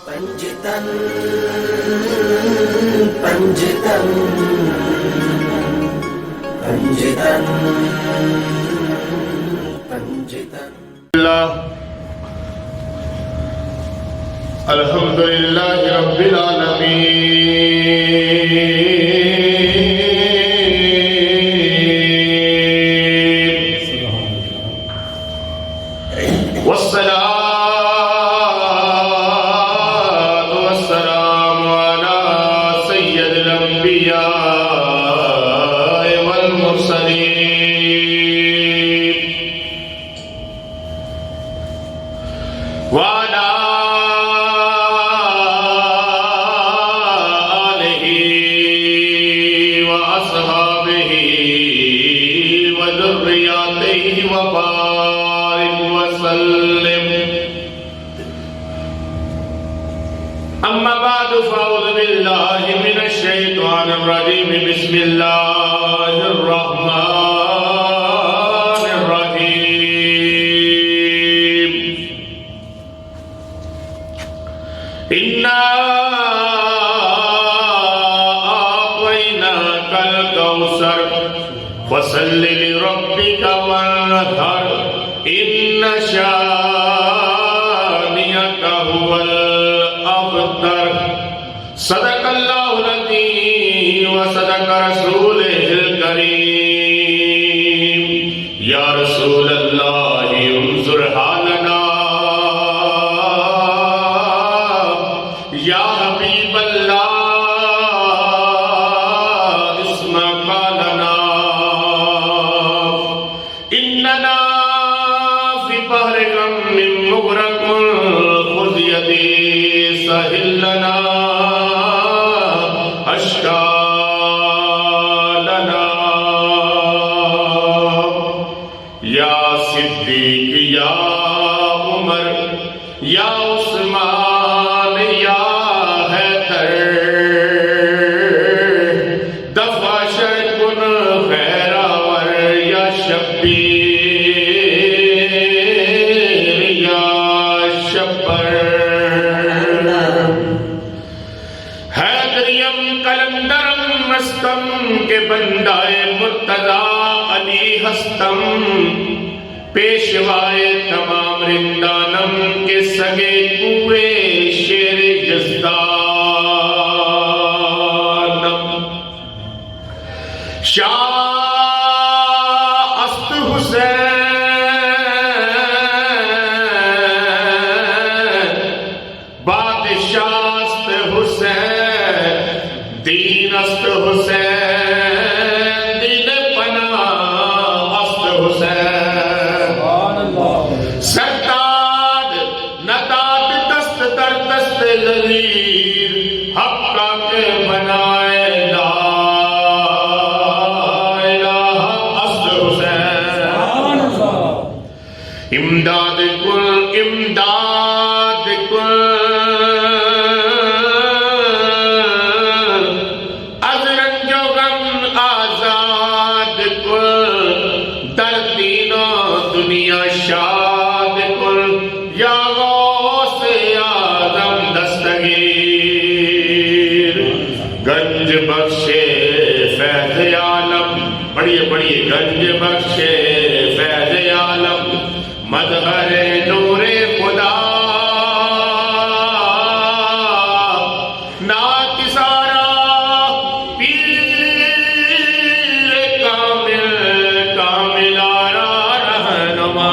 پنجتن پنجتن پنجتن پنجتن الحمدللہ رب العالمین والصلاة والسلام على سید الانبیاء والمرسلین وعلى وبارك وسلم أما بعد فأعوذ بالله من الشيطان الرجيم بسم الله الرحمن الرحيم إنا أعطيناك الكوثر فصل لربك وانحر إن شانئك هو الأبتر صدق الله العظيم وصدق رسوله الكريم يا رسول الله انظر حالنا يا حبيب الله اسمع قالنا إننا في بحر غم مغرق خذ يدي سهل لنا أشكالنا يا صديق يا عمر يا عثمان يا حیدر دفع شرکن خیراور یا شبیر یا شبر حیدریم کلندرم مستم کے بندائے مرتضی علی ہستم پیشوائے تمام رندانم کے سگے پورے شیر جزدانم شاہ است حسین بادشاہ است حسین دین است حسین دین پناہ است حسین سرتاد نداد دست در دست لذیر حقا کے بنائے لا الہ اصل حسین امداد کل امداد کل از رنج و غم آزاد کل در دین و دنیا شاد کل یا غوث آدم دستگیر گنج بخشے فیض عالم پڑھئے پڑھئے گنج بخشے فیض عالم مظہر نور خدا نعت سارا پیر کامل کامل آرا رہنما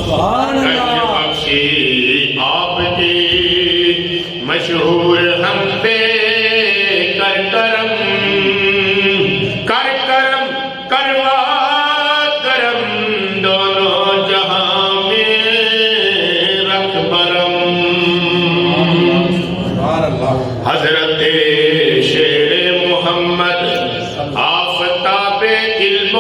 گنج بخشی آپ کی مشہور ہم پہ کر کرم کر کرم کروا کرم دونوں جہاں میں رکھ برم حضرت شیر محمد آفتاب علم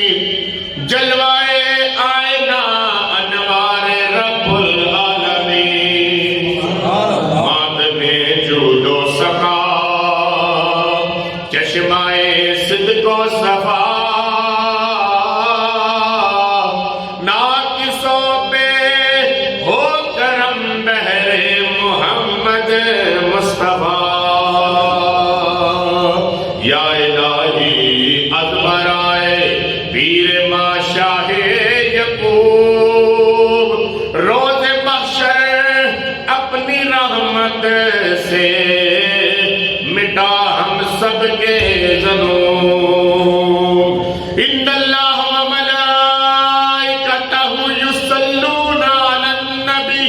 الدین جلوائے آئینہ انوار رب العالمین محمد مصطفیٰ یا الہی ادبرائے پیر ما شاہ یعقوب روز محشر اپنی رحمت سے مٹا ہم سب کے ذنوب ان اللہ و ملائکتہ یصلون علی النبی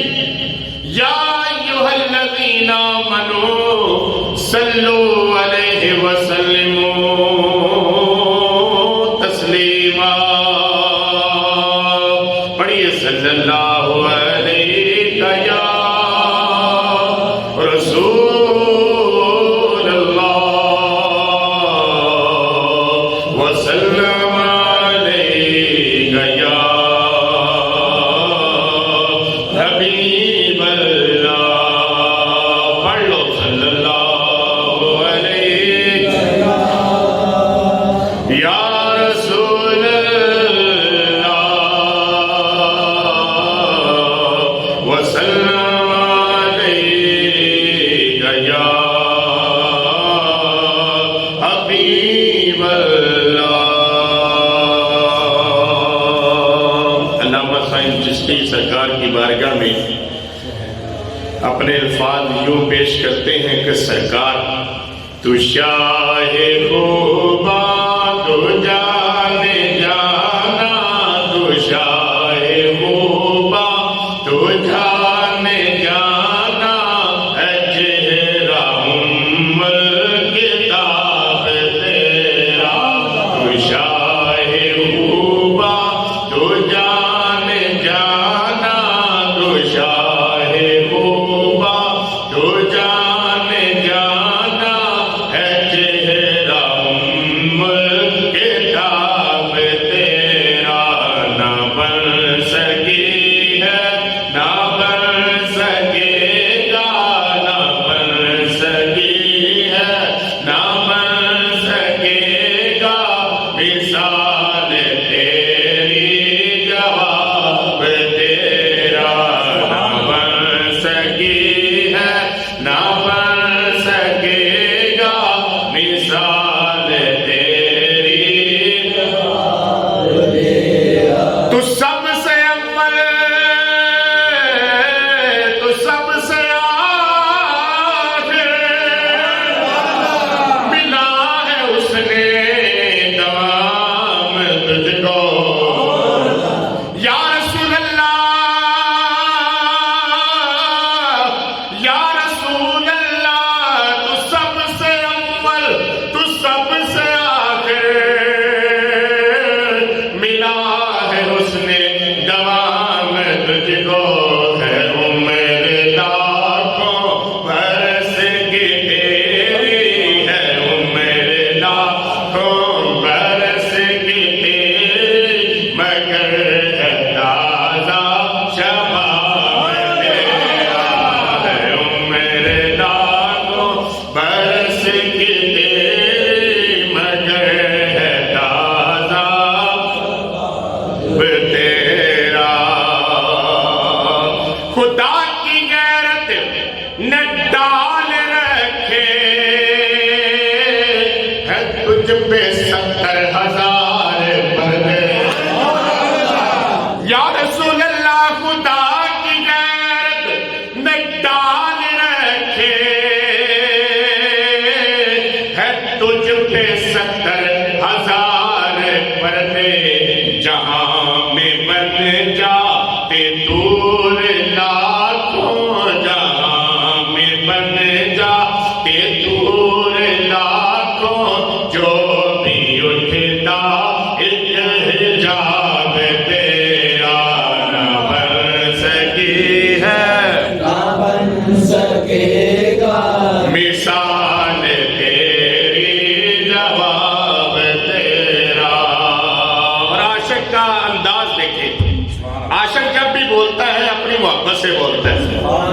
یا ایھا الذین آمنوا صلوا علیہ وسلموا تسلیما پڑھیے صلی اللہ علیہ یا رسول اللہ وسلم علیہ یا حبیب اللہ پڑھ لو صلی اللہ علیہ یا رسول اللہ وسلم علیہ یا حبیب اللہ علامہ سائن چشتی سرکار کی بارگاہ میں اپنے الفاظ یوں پیش کرتے ہیں کہ سرکار تو شاہ خوباں تو جانے جانا تو شاہ خوباں تو جانے جانا ہے چہرہ کتاب تیرا تو شاہ خوباں تو جانے جانا تو شاہ خوباں تو جانے جانا ہے چہرہ کتاب تیرا نہ بن سکی ہے نہ بن سکے گا نہ بن سکی ہے نہ بن سکے گا مثال تیری جواب تیرا نہ بن سکی ہے نہ بن سکے گا مثال تیری تو سب سے اول تو سب سے آخر ملا ہے اس نے دوام تجھ کو یا رسول اللہ یا رسول اللہ تو سب سے اول تو سب سے آخر ملا ہے اس نے دوام تجھ کو ہے عمر لاکھوں برس کی تیری ہے عمر لاکھوں برس کی تیری مگر ہے تازہ شباب تیرا ہے عمر لاکھوں برس کی تیری مگر ہے تازہ تیرا خدا کی غیرت نے ڈال رکھے ہے تجھ پہ 70,000 پردے یا رسول اللہ خدا کی غیرت نے ڈال رکھے ہے تجھ پہ 70,000 پردے جہاں میں بن جاتے دور لاکھوں جہاں میں بن جاتے دور لاکھوں جو بھی اٹھتا ایک حجاب تیرا نہ بن سکی ہے نہ بن سکے گا مثال تیری جواب تیرا اور عاشق کا انداز دیکھیں عاشق جب بھی بولتا ہے اپنی محبت سے بولتا ہے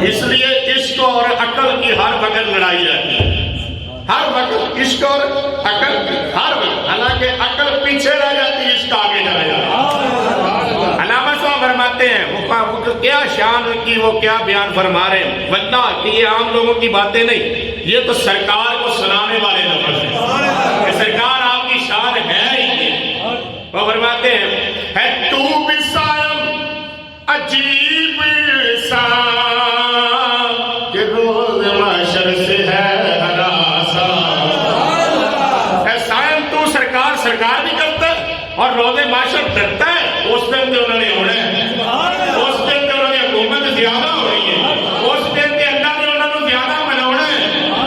اس لیے عشق اور عقل کی ہر وقت لڑائی رہتی ہے ہر وقت عشق اور عقل کی ہر وقت حالانکہ عقل پیچھے رہ جاتی ہے عشق آگے چلا جاتا ہے علامہ صاحب فرماتے ہیں کیا شان ان کی، وہ کیا بیان فرما رہے ہیں، ورنہ کہ یہ عام لوگوں کی باتیں نہیں، یہ تو سرکار کو سنانے والے لفظ ہیں کہ سرکار آپ کی شان ہے ہی۔ وہ فرماتے ہیں ہے تو بسائم عجیب سا کہ روز محشر سے ہے ہراساں، اے سائم تو سرکار بھی کرتا ہے اور روز محشر ڈرتا ہے، اس دن تو انہوں نے ہونا ہے، اس دن تو انہوں نے حکومت زیادہ ہو رہی ہے، اس دن تے اللہ نے انہوں نے زیادہ مناونا ہے،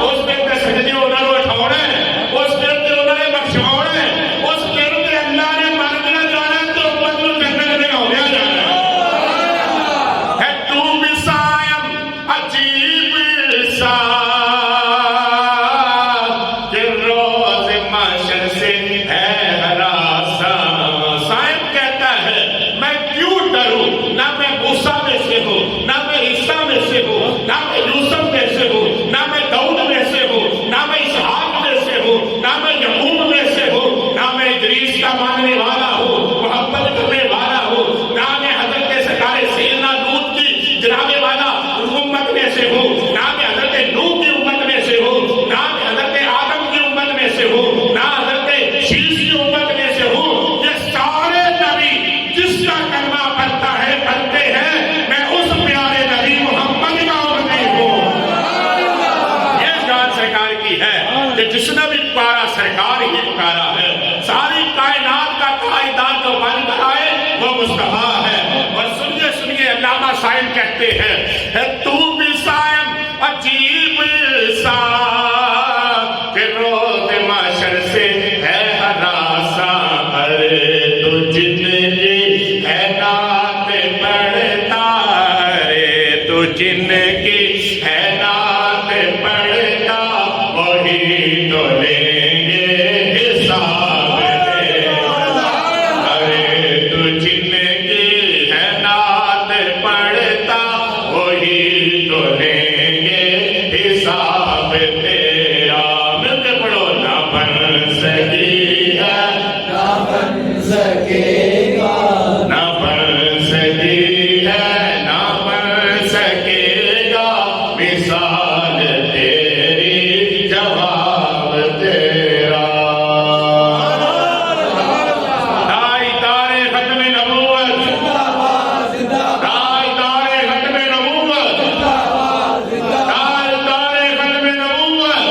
اس دن تے سجدے انہوں نے اٹھاونا ہے، اس دن تے انہوں نے بخشواونا ہے، اس دن تے اللہ نے مانگنا جانا ہے تو امت کو جنت میں ہو جانا ہے تو بسائم عجیب سا کہ روز محشر سے ہے ہراساں۔ صاحب کہتا ہے میں کیوں ڈروں، نہ میں موسیٰ میں سے ہوں، نہ میں عیسیٰ میں سے ہوں، نہ میں یوسف میں سے ہوں، نہ میں داؤد میں سے ہوں، نہ میں اسحاق میں سے ہوں، نہ میں یعقوب میں سے ہوں، نہ میں ادریس کا ماننے والا ہوں، محبت کرنے والا ہوں، نہ میں حضرت سرکار سیدنا لوط کی جناب والا امت میں سے ہوں، نہ میں حضرت نوح کی امت میں سے ہوں، نہ میں حضرت آدم کی امت میں سے ہوں، نہ حضرت شیش کی امت میں سے ہوں، یہ سارے نبی جس کا کلمہ پڑھتا ہے پڑھتے ہیں، میں اس پیارے نبی محمد کا امتی ہوں۔ یہ شان سرکار کی ہے کہ جس نے بھی پکارا سرکار ہی پکارا ہے، ساری کائنات کا قائدان جو بن کر آئے وہ مصطفیٰ ہے۔ اور سنیے علامہ صائم کہتے ہیں تو بھی صائم عجیب سا کہ روز محشر سے ہے ہراساں، ارے تو جن کی ہے نعت پڑھتا، ارے تو جن کی ہے نعت پڑھتا، وہی تو لیں گے حساب تیرا، ارے تو جن کی ہے نعت پڑھتا، وہی تو لیں گے حساب تیرا۔ مل کے پڑھو نہ بن سکی ہے، نہ بن سکے گا، نہ بن سکی ہے، نہ بن سکے گا، مثال تیری جواب تیرا۔ تاجدار ختم نبوت، تاجدار ختم نبوت، تاجدار ختم نبوت۔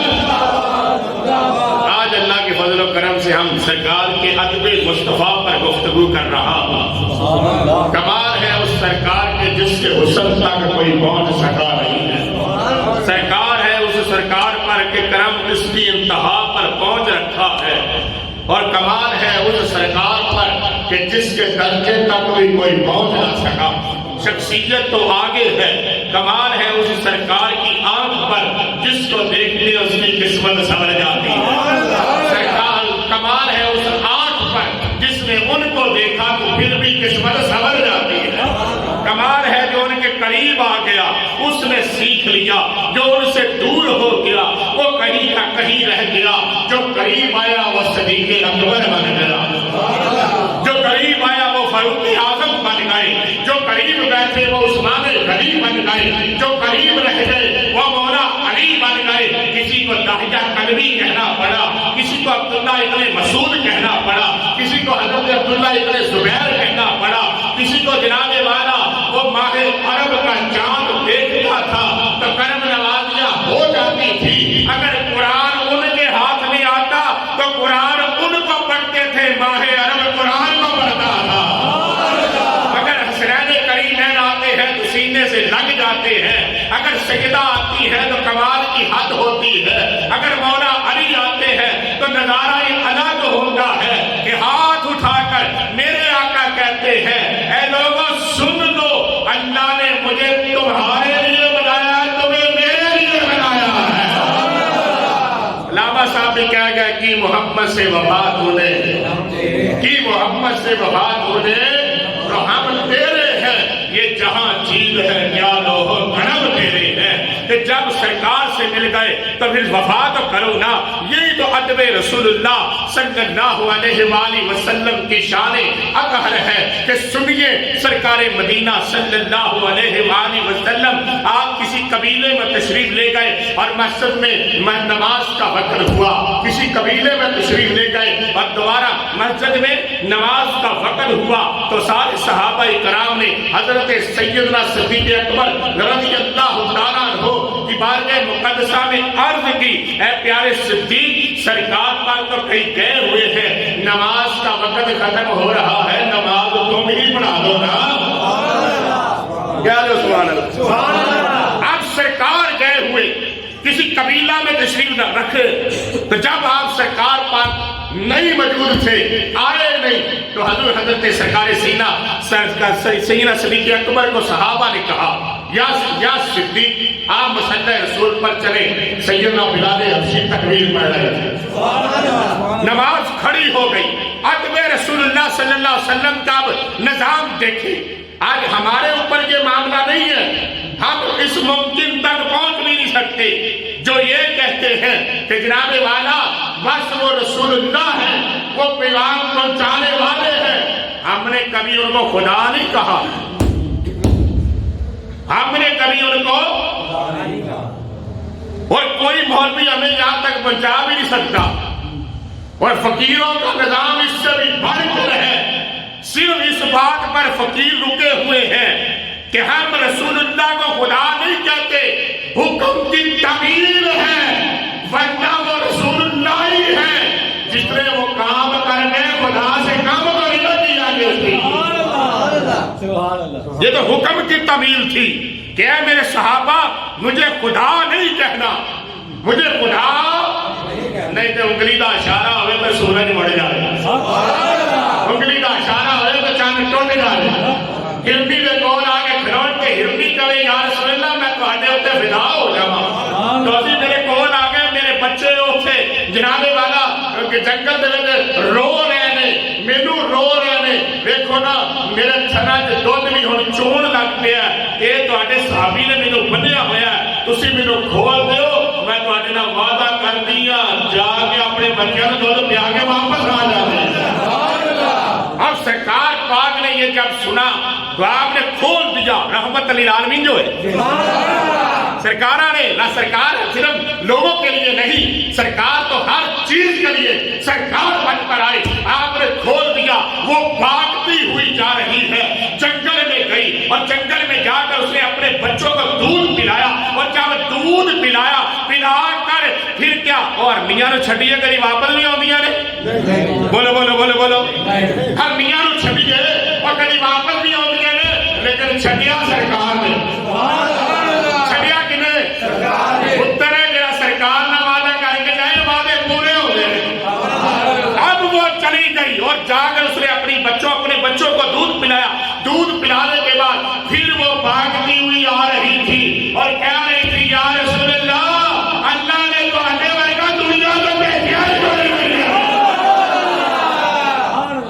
آج اللہ کے فضل و کرم سے ہم سرکار کے ادب مصطفیٰ پر گفتگو کر رہا ہوں۔ کمال ہے اس سرکار کے جس کے حسن تک کوئی پہنچ سکا نہیں ہے، سرکار ہے اس سرکار پر کہ کرم اس کی انتہا پر پہنچ رکھا ہے، اور کمال ہے اس سرکار پر کہ جس کے درجے تک بھی کوئی پہنچ نہ سکا، شخصیت تو آگے ہے، کمال ہے اس سرکار کی آنکھ پر جس کو دیکھتے اس کی قسمت سنور جاتی ہے، سرکار کمال ہے اس آنکھ پر جس نے ان کو دیکھا تو پھر بھی قسمت سنور جاتی ہے، کمال ہے جو ان کے قریب آ گیا اس نے سیکھ لیا، جو ان سے دور ہو گیا وہ کہیں کا کہیں رہ گیا، جو قریب آیا وہ صدیق اکبر بن گیا، جو قریب آیا وہ فاروق اعظم بن گئے، جو قریب بیٹھے وہ عثمان غنی بن گئے، جو قریب رہ گئے وہ مولا علی بن گئے، کسی کو داہیہ کلبی کہنا پڑا، کسی کو عبداللہ ابن مسعود کہنا پڑا، کسی کو حضرت عبداللہ ابن زبیر کہنا پڑا، کسی کو جناب والا وہ ماہ عرب کا چاند دیکھتا تھا تو کرم نوازیاں ہو جاتی تھی، اگر قرآن ان کے ہاتھ میں آتا تو قرآن ان کو پڑھتے تھے، ماہ عرب قرآن کو پڑھتا تھا، اگر حسنین کریمین آتے ہیں تو سینے سے لگ جاتے ہیں، اگر سجدہ آتی ہے تو کمال کی حد ہوتی ہے، اگر مولا علی آتے ہیں تو نظارہ الگ ہوتا ہے کہ ہاتھ اٹھا کر میرے آقا کہتے ہیں اے لوگوں سن لو، اللہ نے مجھے تمہارے لیے بنایا، تمہیں میرے لیے بنایا ہے۔ علامہ صاحب بھی کہہ گئے کہ محمد سے وفات ہونے، کہ محمد سے وفات ہونے تو ہم تیرے ہیں، یہ جہاں چیز ہے کیا لوہ کرم تیرے ہیں، کہ جب سرکار سے مل گئے تو پھر وفا تو کرو نا. یہی تو ادب رسول اللہ صلی اللہ علیہ وآلہ وسلم کی شان اقہر ہے کہ سنیے سرکار مدینہ صلی اللہ علیہ وآلہ وسلم آپ کسی قبیلے میں تشریف لے گئے اور مسجد میں نماز کا وقت ہوا. کسی قبیلے میں تشریف لے گئے اور دوبارہ مسجد میں نماز کا وقت ہوا تو سارے صحابہ کرام نے حضرت سیدنا صدیق اکبر رضی اللہ تعالیٰ عنہ کی بارگاہ مقدسہ میں عرض کی، اے پیارے صدیق، سرکار پر تو کہیں گئے ہوئے ہیں، نماز کا وقت ختم ہو رہا ہے، نماز تم ہی پڑھا دو نا. کیا جو سبحان اللہ. اب سرکار گئے ہوئے کسی قبیلہ میں تشریف نہ رکھے تو جب آپ سرکار پر نہیں موجود تھے، آئے نہیں، تو حضرت سرکار سیدنا صدیق اکبر کو صحابہ نے کہا یا صدیق آپ مصلی رسول پر چلیں. سیدنا بلال حبشی تکبیر پڑھ رہے تھے، نماز کھڑی ہو گئی. ادب رسول اللہ صلی اللہ علیہ وسلم کا نظام دیکھیں. آج ہمارے اوپر یہ معاملہ نہیں ہے، ہم اس ممکن تک پہنچ بھی نہیں سکتے جو یہ کہتے ہیں کہ جناب والا بس وہ رسول اللہ ہے، وہ پیغام پہنچانے والے ہیں. ہم نے کبھی ان کو خدا نہیں کہا، ہم نے کبھی ان کو اور کوئی مولوی ہمیں یہاں تک پہنچا بھی نہیں سکتا. اور فقیروں کا نظام اس سے بھی بڑھ کر ہے. صرف اس بات پر فقیر رکے ہوئے ہیں کہ ہم رسول اللہ کو خدا نہیں کہتے، حکم کی تعمیل ہے، ورنہ وہ رسول اللہ ہی ہے. جس نے وہ کام کرنے خدا سے کام کو نہیں کیا گیا. یہ تو حکم کی تعمیل تھی کہ اے میرے صحابہ مجھے خدا نہیں کہنا، مجھے خدا نہیں تو انگلی کا اشارہ ہوئے تو سورج مڑ جائے، انگلی کا اشارہ ہوئے تو چاند ٹوٹ جائے. ہرنی کے کول آگے کھڑوٹ کے ہرنی کہے یا رسول اللہ میں تہاڈے اوتے فدا ہو جاواں. تو اسی میرے کول آگے میرے بچے اوتھے جناب والا جنگل دے وچ رو رہے نے، مینوں رو رہے نے، ویکھو نا میرے تھنا وچ دودھ بھی ہن چون لگ پیا. اے تہاڈے صحابی نے مینوں بنیا ہویا ہے، تسی مینوں کھول دیو، میں تہاڈے نال وعدہ کرنی ہاں جا کے اپنے بچیاں نوں دودھ پیا کے واپس آ جاویں. اب سرکار پاک نے یہ جب سنا تو آپ نے کھول دیا. رحمت للعالمین جو ہے سرکارہ نے، نہ سرکار صرف لوگوں کے لیے نہیں، سرکار تو ہر چیز کے لیے سرکار بن کر آئے. آپ نے کھول دیا. وہ بھاگتی ہوئی جا رہی ہے، جنگل میں گئی اور جنگل میں جا کر اس نے اپنے بچوں کو دودھ پلایا. اور جب دودھ پلایا پلا کر پھر کیا اور میاں نو چھڈیے کری واپس نہیں آدیاں نے. بولو بولو بولو بولو. ہر میاں نو چھڈیے اور کبھی واپس نہیں آدیاں نے، لیکن چھڈیا سرکار نے. چھڈیا کنے؟ پتر ہے جڑا سرکار نہ وعدہ کر کے جائے، وعدے پورے ہو گئے. اب وہ چلی گئی اور جا کر اس نے اپنے بچوں کو دودھ پلایا. دودھ پلانے کے بعد پھر وہ بھاگتی ہوئی آ رہی تھی اور کہہ رہی تھی یا رسول اللہ، اللہ نے تو آنے ورگا دنیا کو بھیجا ہی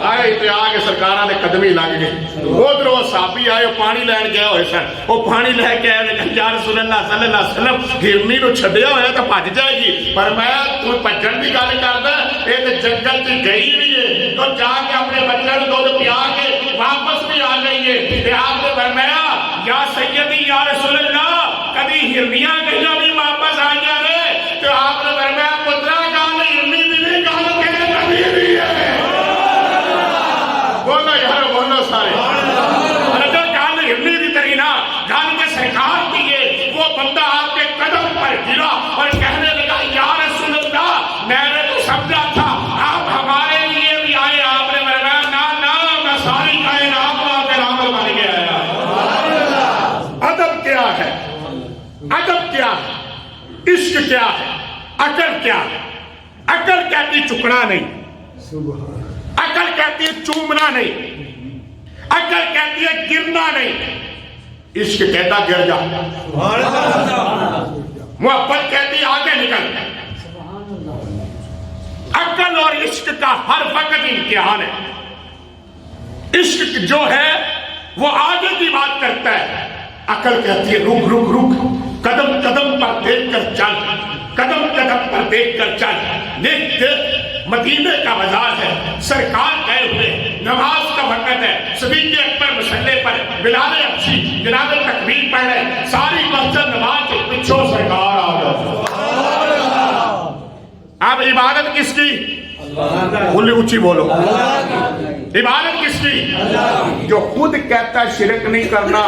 آئے تے آگے سرکاراں دے قدمی لگ گئے. ادھر وہ صحابی آئے پانی لین گئے ہوئے سن، وہ پانی لے کے آئے یا رسول اللہ صلی اللہ علیہ وسلم ہرنی نو چھڈیا ہویا تو بھج جائے گی، پر میں تو بھجن دی گل کردا اے تے جنگل چ گئی نہیں ہے تو جا کے اپنے بچوں کو دودھ پیا کے واپس بھی آ گئی ہے. تے آپ نے فرمایا یا سیدی یا رسول اللہ کبھی ہرنیاں کہیں بھی واپس آئیاں نے؟ تو آپ نے فرمایا پترا گل ہرنی دی نہیں گل کہ کبھی بھی ہے. بولو یار بولو سارے. جو گل ہرنی دی تری نا گل کے سرکار کی ہے. وہ بندہ آپ کے قدم پر گرا اور کہنے لگا یا رسول اللہ میں نے تو سمجھا تھا آپ ہمارے لیے بھی آئے. آپ نے فرمایا نا میں ساری کائنات کے رحمت بن کے آیا. ادب کیا ہے؟ ادب کیا ہے؟ عشق کیا ہے؟ عقل کیا ہے؟ عقل کہتی چکنا نہیں، عقل کہتی ہے چومنا نہیں، عقل کہتی ہے گرنا نہیں، عشق کہتا گر جا. محبت کہتی آگے نکل. عقل اور عشق کا ہر وقت امتحان ہے. عشق جو ہے وہ آگے کی بات کرتا ہے، عقل کہتی ہے رک رک رک قدم قدم پر دیکھ کر چل، قدم قدم پر دیکھ کر چل۔ دیکھ مدینے کا بازار ہے، سرکار گئے ہوئے، نماز کا وقت ہے، صدیق اکبر مصلی پر، بلال حبشی جناب تکبیر پڑھ رہے، ساری مسجد نماز کے پیچھے سرکار آ گئے۔ اب عبادت کس کی؟ بولے اونچی بولو، عبادت کس کی؟ جو خود کہتا ہے شرک نہیں کرنا،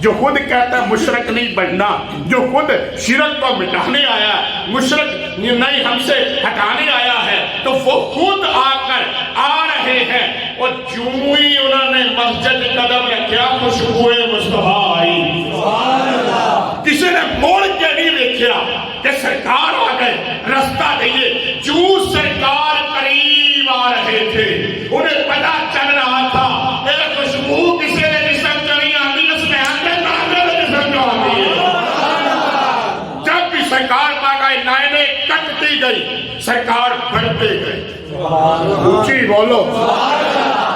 جو خود کہتا ہے مشرک نہیں بننا، جو خود شرک کو مٹانے آیا ہے، مشرک نہیں ہم سے ہٹانے آیا ہے، تو وہ خود آ کر آ رہے ہیں، اور جو ہی انہوں نے مسجد قدم رکھا خوشبوئے مصطفیٰ آئی۔ کسی نے موڑ کے نہیں دیکھا کہ سرکار آ گئے، رستہ دئیے، جو سرکار قریب آ رہے تھے انہیں پتہ چل رہا تھا اے خوشبو کسی نے جسم چلی آتی، اس میں آتے ناظر جسم جو آتی ہے۔ جب بھی سرکار پاک آئے لائنیں کٹتی گئی، سرکار بڑھتے گئے۔ اونچی بولو،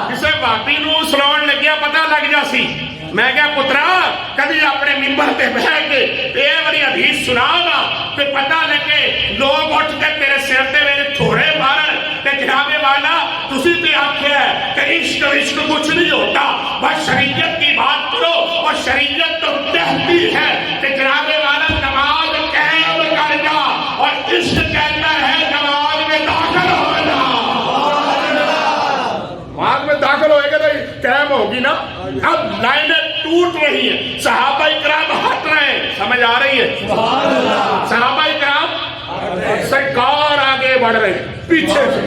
کسے بابی نو سلاؤن لگیا پتہ لگ جا سی، میں کہا پترا کبھی اپنے ممبر پہ بیٹھ کے اے والی حدیث سنا گا کہ پتہ لگے لوگ اٹھ کے تیرے سر تے میرے تھوڑے مارن تے جناب والا تسی تے آکھیا ہے کہ عشق عشق کچھ نہیں ہوتا، بس شریعت کی بات کرو، اور شریعت تو کہتی ہے کہ جناب والا نماز قائم کر جا، اور عشق کہتا ہے نماز میں داخل ہو جا۔ نماز میں داخل ہوئے گا تو قائم ہوگی نا۔ اب لائنیں ٹوٹ رہی ہیں، صحابہ اکرام ہٹ رہے ہیں، سمجھ آ رہی ہے؟ صحابہ اکرام، سرکار آگے بڑھ رہے ہیں پیچھے سے،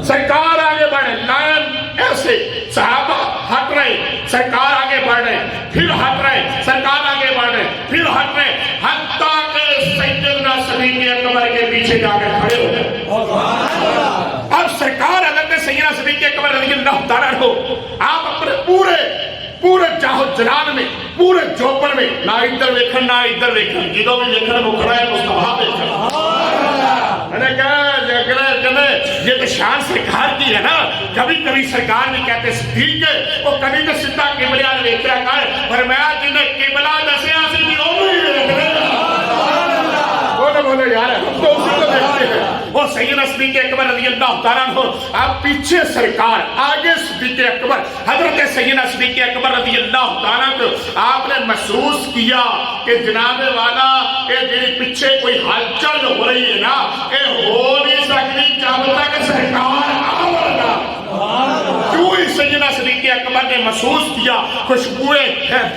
سرکار آگے بڑھ رہے ہیں، لائن ایسے، صحابہ ہٹ رہے ہیں، سرکار آگے بڑھ رہے ہیں، پھر ہٹ رہے ہیں، سرکار آگے بڑھ رہے ہیں، پھر ہٹ رہے ہیں، حتیٰ کہ سیدنا صدیق اکبر کے پیچھے جا کے کھڑے ہو گئے۔ اب سرکار حضرت سیدنا صدیق اکبر رضی اللہ تعالیٰ عنہ آپ اپنے پورے جاہو جلال میں، پورے جوپن میں، نہ ادھر ویکھن نہ ادھر ویکھن، جدوں بھی ویکھن وہ کھڑا ہے مصطفیٰ ویکھن۔ میں نے کہا یہ تو شان سرکار کی ہے نا، کبھی کبھی سرکار نہیں کہتے صدیق ہے، وہ کبھی تو سدھا قبلہ ویکھیا کر، پر میں جنہیں قبلہ دسیا سی بھی وہ نہیں ویکھنے۔ بولے یار ہم تو اسی کو دیکھتے ہیں۔ اور سیدنا صدیق اکبر رضی اللہ تعالیٰ عنہ، آپ پیچھے سرکار، آگے صدیق اکبر، حضرت سیدنا صدیق اکبر رضی اللہ تعالیٰ عنہ، آپ نے محسوس کیا کہ جناب والا یہ جی پیچھے کوئی ہلچل ہو رہی ہے نا، یہ ہو نہیں سکتی جب تک سرکار آور نہ۔ جو ہی سیدنا صدیق اکبر نے محسوس کیا، خوشبوئیں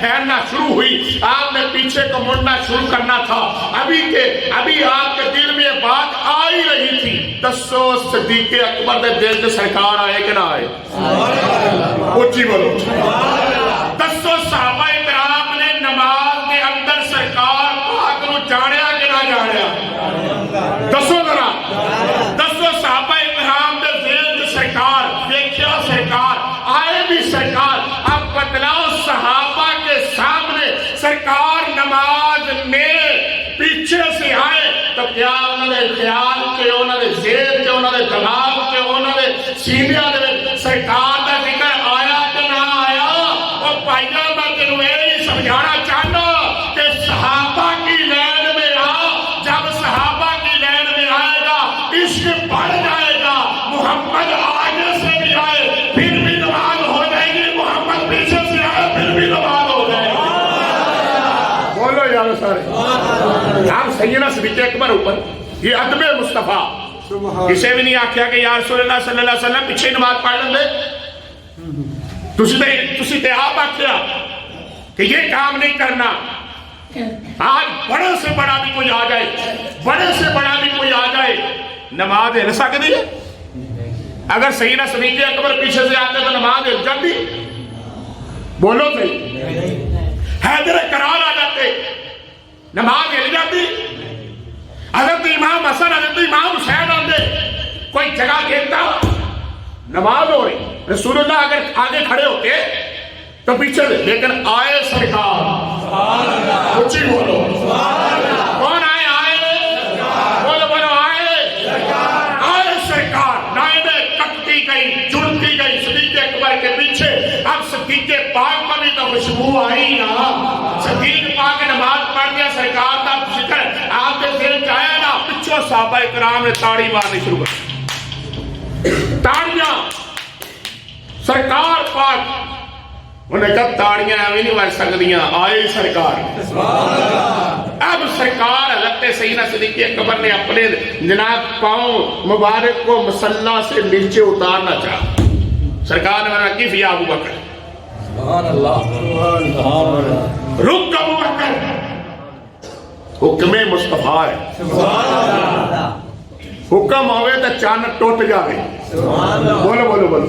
پھیلنا شروع ہوئی، آپ نے پیچھے کو مڑنا شروع کرنا تھا، ابھی آپ کے دل میں یہ بات آ ہی رہی تھی، دسو صدیق اکبر نے دل سے سرکار آئے کہ نہ آئے؟ اونچی بولو، دسو صحابہ کرام نے نماز کے اندر سرکار پاک نو جانیا کہ نہ جانیا؟ دسو ذرا، دسو صحابہ کرام نے دل سے سرکار دیکھیا، سرکار آئے بھی سرکار۔ اب بتلاؤ صحابہ کے سامنے سرکار نماز میں پیچھے سے آئے تو کیا انہوں نے خیال کے، انہوں نے ذہن کے، انہوں نے دماغ کے، انہوں نے سینیا دے سرکار کا ذکر آیا کہ نہ آیا؟ اور بھائیوں میں تینوں یہ سمجھانا چاہتا کہ صحابہ کی لین میں آ، جب صحابہ کی لین میں آئے گا عشق بڑھ جائے گا، محمد آگے سے بھی آئے پھر بھی نماز ہو جائے گی، محمد پیچھے سے آئے پھر بھی نماز ہو جائے گی۔ بولو یار سارے، آپ سیدنا صدیق اکبر اوپر یہ ادب مصطفیٰ، کسے بھی نہیں آکھیا کہ یا رسول اللہ صلی اللہ علیہ وسلم پیچھے نماز پڑھ لیں دے، تسی تے آپ آکھیا کہ یہ کام نہیں کرنا۔ آج بڑے سے بڑا بھی کوئی آ جائے، بڑے سے بڑا بھی کوئی آ جائے، نماز ہل سکتی ہے؟ اگر سیدنا صدیق اکبر پیچھے سے آتے تو نماز ہل جاتی؟ بولو صحیح، حیدر کرار آ جاتے نماز ہل جاتی؟ حضرت امام حسن، حضرت امام حسین آتے، کوئی جگہ دیکھتا نماز ہو رہی، رسول اللہ اگر آگے کھڑے ہوتے تو پیچھے دے، لیکن آئے سرکار، اونچی بولو، کون آئے؟ بولو آئے سرکار، لائنیں کٹتی گئی، جڑتی گئی صدیق اکبر کے پیچھے۔ اب صدیق پاک پر بھی تو خوشبو آئی نا، صدیق پاک نماز پڑھ دیا سرکار دا ذکر آپ دے ذہن چاہیا نا پچھو صحابہ کرام نے تاڑی مارنی شروع کر تاڑیاں سرکار پاک انہیں کہا تاڑیاں ہمیں نہیں مار سکدیاں آئے سرکار اب سرکار حضرت سیدنا صدیق اکبر نے اپنے جناب پاؤں مبارک کو مصلی سے نیچے اتارنا چاہا سرکار نے فرمایا کیف یا ابو بکر سبحان اللہ رک ابو بکر حکم مصطفیٰ ہے حکم ہوئے تو چاند ٹوٹ جاوے بولو بولو بولو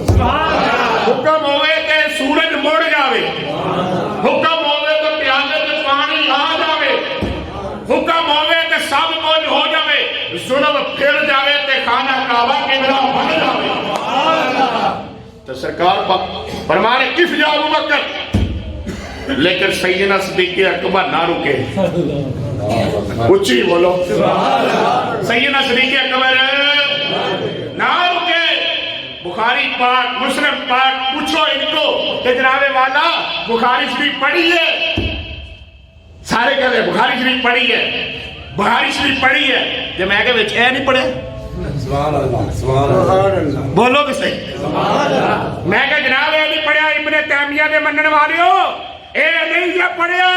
حکم ہوئے تو سورج مڑ جاوے حکم ہوئے تو پیالے میں پانی آ جاوے حکم ہوئے تو سب کچھ ہو جاوے ظلم پھر جاوے تو خانہ کعبہ قبلہ بن جاوے تو سرکار فرمانے کف جا ابو بکر لیکن سیدنا صدیق اکبر نہ رکے اچھی بولو سیدنا صدیق اکبر نہ رکے بخاری پاک مسلم پاک پوچھو ان کو کہ جناب والا بخاری شریف پڑھی ہے سارے کہتے ہیں بخاری شریف پڑھی ہے بخاری شریف پڑھی ہے جب میں کہے اے نہیں پڑھے سبحان اللہ سبحان اللہ بولو بھی صحیح میں کہ جناب اے نہیں پڑھیا ابن تیمیہ دے منن والیو اے نہیں یہ پڑھیا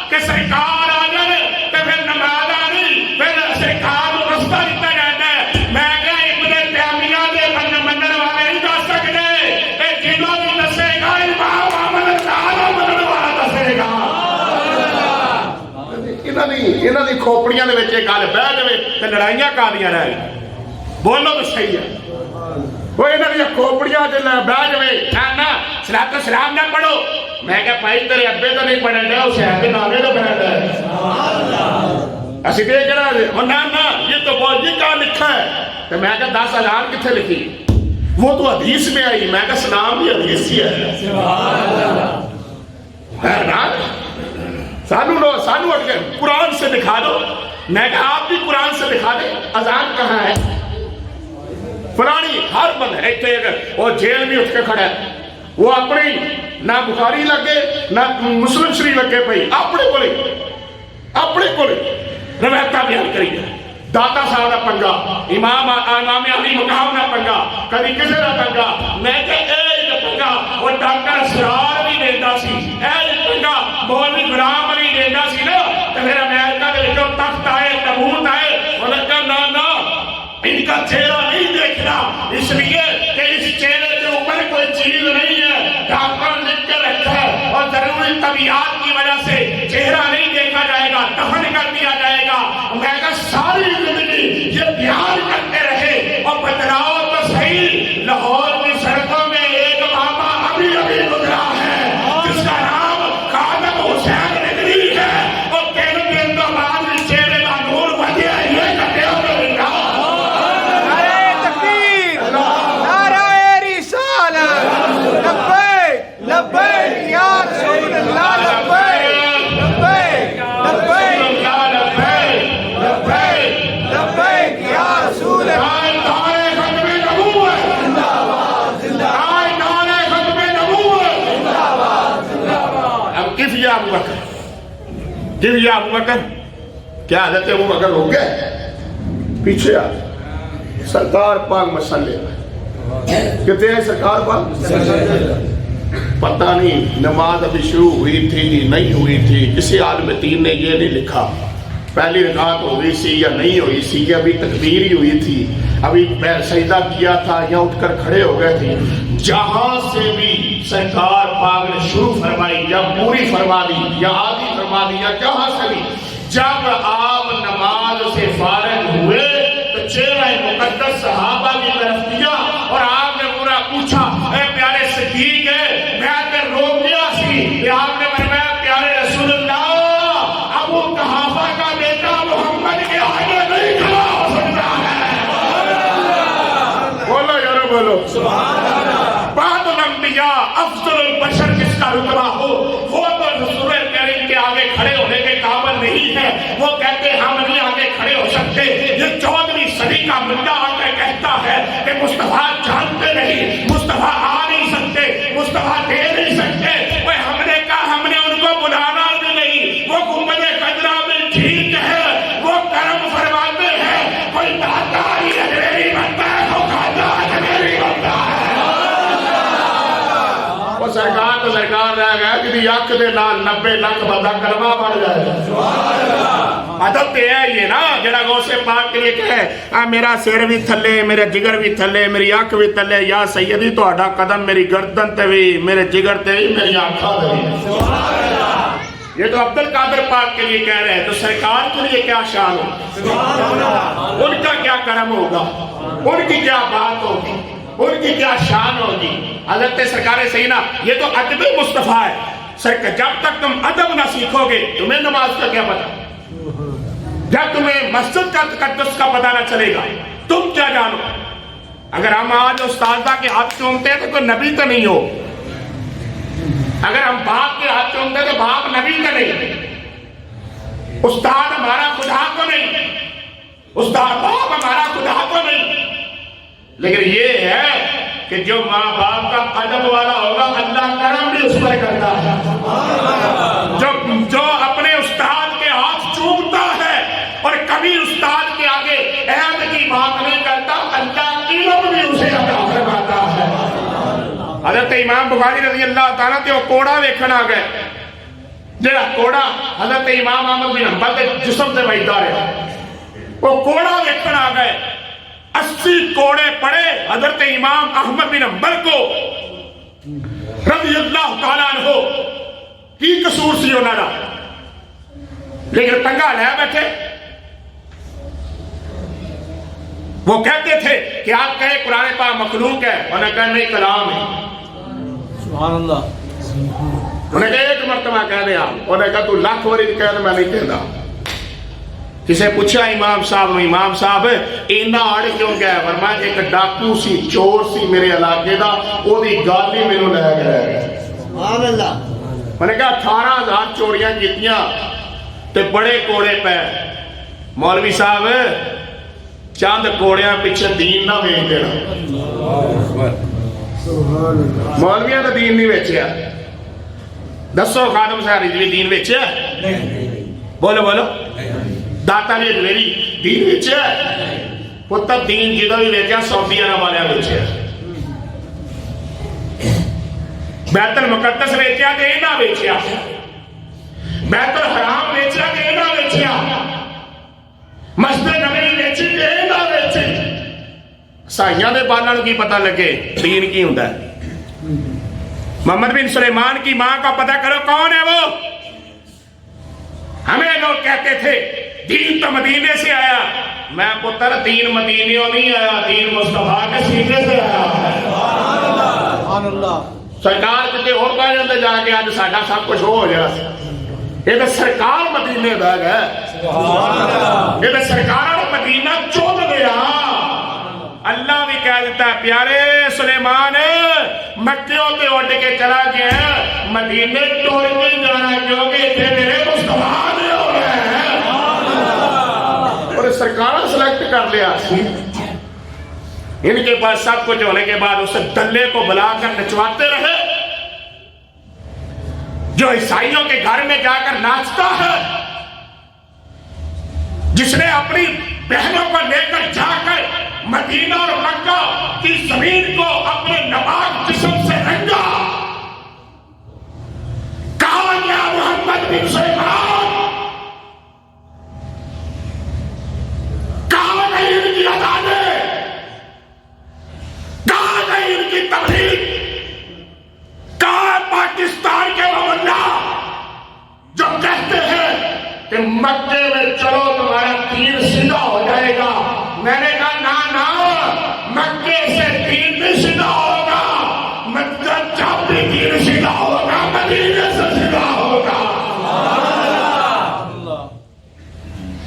کہ سرکار آ جائے تو پھر نماز آ نہیں پھر سرکار کو رستہ دیتا جاتا ہے میں کہ ابن تیمیہ دے منن والے نہیں جا سکتے اے جنہوں بھی دسے گا امام احمد تعالی منن والا دسے گا انہاں دی کھوپڑیاں دے وچ گل بہ جاوے تے لڑائیاں کادیاں رہ بولو تو صحیح ہے وہ انہاں دی کھوپڑیاں دے بہ جاوے نا صلاۃ و سلام نہ پڑھو میں کہا بھائی تیرے ابے تو نہیں پڑھن ڈیا اسے ابے نامے تو پڑھن ڈیا اسی دیکھ رہا ہے نا یہ تو بہت یہ کہاں لکھا ہے تو میں کہا 10,000 کتنے لکھی وہ تو حدیث میں آئی میں کہا سلام بھی حدیث ہی ہے سانو اٹھ کے قرآن سے دکھا دو میں کہا آپ بھی قرآن سے دکھا دیں اذان کہاں ہے فلانی ہر بند ہے وہ جیل میں اٹھ کے کھڑا ہے وہ اپنی نہ بخاری لگے نہ مسلم شریف لگے پئی اپنے کو روایتاں بیان کری ہے داتا صاحب دا پنگا امام علی مقام دا پنگا کبھی کسی دا پنگا میں کہ اے پنگا وہ ڈاکٹر اسرار بھی دیتا سی اے پنگا مولوی غلام علی دیتا سی نا تو پھر امریکہ دے جو تخت آئے تابوت آئے انہوں نے کہا نا ان کا چہرہ نہیں دیکھنا اس لیے کہ اس چہرے کے اوپر کوئی چیز نہیں ہے ڈاکٹر لکھ کے رکھا ہے اور ضروری طبیعت کی وجہ سے چہرہ نہیں دیکھا جائے گا دفن کر دیا جائے گا میں کہا ساری زندگی یہ بیان کرتے رہے اور بدلاؤ تو صحیح لاہور کی سڑکوں میں ایک بابا ابھی گزرا ہے جس کا نام خادم حسین نگری ہے اور تیرے دن کا بعد اس چہرے کا نور بجے یہ کہتے ہو کہ لبیک یا رسول اللہ لبیک لبیک یا رسول اللہ نعرہ ختم نبوت زندہ باد زندہ باد نعرہ ختم نبوت زندہ باد زندہ باد اب کف یا ابو بکر کیا حضرت ابو بکر ہو گئے پیچھے آ سرکار پاک مسئلے کہتے ہیں سرکار پاک پتہ نہیں نماز ابھی شروع ہوئی تھی نہیں ہوئی تھی کسی عالم دین نے یہ نہیں لکھا پہلی رکعت ہوئی سی یا نہیں ہوئی سی یا ابھی تکبیر ہی ہوئی تھی ابھی سجدہ کیا تھا یا اٹھ کر کھڑے ہو گئے تھے جہاں سے بھی سرکار پاک نے شروع فرمائی یا پوری فرما دی یا آدھی فرما دی یا جہاں سے بھی جب آپ نماز سے فارغ ہوئے تو چہرہ مقدس صحابہ کی طرف کیا اور آپ نے پورا پوچھا اے پیارے صدیق ہے میں تے رو گیا سی کہ آپ نے فرمایا پیارے رسول اللہ ابو قحافہ کا بیٹا محمد کے آگے نہیں کھڑا ہو سکتا ہے بولو یارو بولو بعد الانبیاء افضل البشر جس کا رتبہ ہو وہ تو رسول کریم کے آگے کھڑے ہونے کے قابل نہیں ہے وہ کہتے ہم نہیں آگے کھڑے ہو سکتے یہ 14ویں صدی کا مدعا آ کے کہتا ہے کہ مصطفیٰ جانتے نہیں مصطفیٰ آ نہیں سکتے مصطفیٰ دے نہیں سکتے ہم نے کہا ہم نے ان کو بلانا بھی نہیں وہ گنبد خضرا میں ٹھیک ہے وہ کرم فرماتے ہیں، کوئی داتا ہی اجمیری بنتا ہے، وہ خواجہ اجمیری بنتا ہے۔ وہ سرکار تو سرکار رہ گیا کہ یک دے نال 90 لاکھ بندہ کلمہ پڑھ جائے۔ ادب تے ہے یہ نا جڑا غوث پاک کے لیے کہے میرا سر بھی تھلے، میرا جگر بھی تھلے، میری اکھ بھی تھلے، یا سیدی تہاڈا قدم میری گردن تے بھی، میرے جگر تے بھی، میری آنکھاں تے بھی۔ یہ تو عبد القادر پاک کے لیے کہہ رہے ہیں، تو سرکار کے لیے کیا شان ہوگا، ان کا کیا کرم ہوگا، ان کی کیا بات ہوگی، ان کی کیا شان ہوگی۔ حضرت سرکار سیدنا یہ تو ادب مصطفیٰ ہے۔ جب تک تم ادب نہ سیکھو گے تمہیں نماز کا کیا پتہ، جب تمہیں مسجد کا تقدس کا پتہ نہ چلے گا تم کیا جانو۔ اگر ہم آج استاذہ کے ہاتھ چومتے ہیں تو کوئی نبی تو نہیں ہو، اگر ہم باپ کے ہاتھ چومتے ہیں تو باپ نبی کا نہیں، استاد ہمارا خدا کو نہیں، استاد باپ ہمارا خدا کو نہیں۔ لیکن یہ ہے کہ جو ماں باپ کا ادب والا ہوگا اللہ کرم بھی اس پر کرتا ہے، جو اپنے استاد کے ہاتھ چومتا ہے اور کبھی استاد کے آگے عیب کی بات نہیں کرتا اللہ علم بھی اسے عطا فرماتا ہے۔ حضرت امام بخاری رضی اللہ تعالیٰ تے وہ کوڑا ویکھن آ گئے، جڑا کوڑا حضرت امام احمد بن حنبل کے جسم سے وجدا ہے، وہ کوڑا ویکھن آ گئے، 80 کوڑے پڑے حضرت امام احمد بن حنبل کو رضی اللہ تعالیٰ عنہ، کی قصور سی انہوں نے، لیکن تنگا لے بیٹھے۔ وہ کہتے تھے کہ آپ کہے قرآن پاک مخلوق ہے، انہوں نے کہا نہیں کلام ہے۔ سبحان اللہ۔ انہوں نے کہا ایک مرتبہ کہہ دے آپ، انہوں نے کہا تو لاکھ واری کہہ دے میں نہیں کہتا۔ کسے پوچھا امام صاحب نے، امام صاحب اینا اڑ کیوں گیا؟ فرمایا ایک ڈاکو سی، چور سی میرے علاقے دا، وہ دی گالی میں نو لے گیا۔ سبحان اللہ۔ میں نے کہا 18,000 چوریاں کیتیاں تے بڑے کوڑے پہ، مولوی صاحب چاند کوڑیاں پیچھے دین نہ ویچ دینا۔ مولویاں تو دین نہیں ویچیا، دسو خادم صاحب رضوی دین ویچیا؟ بولو بولو، داتا نے اجمیری دین ویچیا؟ پتر دین جدہ بھی ویچیا سعودی عرب والے ویچیا، بیت المقدس ویچیا تے نہ ویچیا، بیت الحرام ویچیا تے نہ ویچیا، مسجد نبوی ویچی تے نہ ویچی۔ سائیاں دے بالوں کی پتہ لگے دین کی ہوندا ہے۔ محمد بن سلیمان کی ماں کا پتہ کرو کون ہے وہ؟ ہمیں لوگ کہتے تھے دین تو مدینے سے آیا، میں پتر دین مدینیوں نہیں آیا، دین مصطفیٰ کے سینے سے آیا۔ سبحان اللہ۔ سرکار کتے اور پائے جاندے جا کے آج ساڈا سب کچھ ہو جائے۔ یہ تو سرکار مدینے دا ہے، یہ تو سرکار مدینہ چود گیا۔ اللہ بھی کہہ دیتا ہے پیارے سلیمان مکیوں تے اٹھ کے چلا گیا، مدینے ٹور کے جانا کیونکہ اتنے میرے مصطفیٰ نے ہو گئے ہیں۔ اور سرکار سلیکٹ کر لیا، ان کے پاس سب کچھ ہونے کے بعد اسے دلے کو بلا کر نچواتے رہے، جو عیسائیوں کے گھر میں جا کر ناچتا ہے، جس نے اپنی بہنوں کو لے کر جا کر مدینہ اور مکہ کی زمین کو اپنے نپاک جسم سے رنگا، کہا گیا محمد بن سلیمان، کہا گئی ان کی عدالتیں، کہا گئی ان کی تبلیغ، کہا پاکستان کے مولنا جو کہتے ہیں کہ مکے میں چلو تمہارا تیر سیدھا ہو جائے گا۔ میں نے کہا نا نا، مکے سے تیر نہیں سیدھا ہوگا، مکہ جب بھی تیر سیدھا ہوگا مدینے سے سیدھا ہوگا۔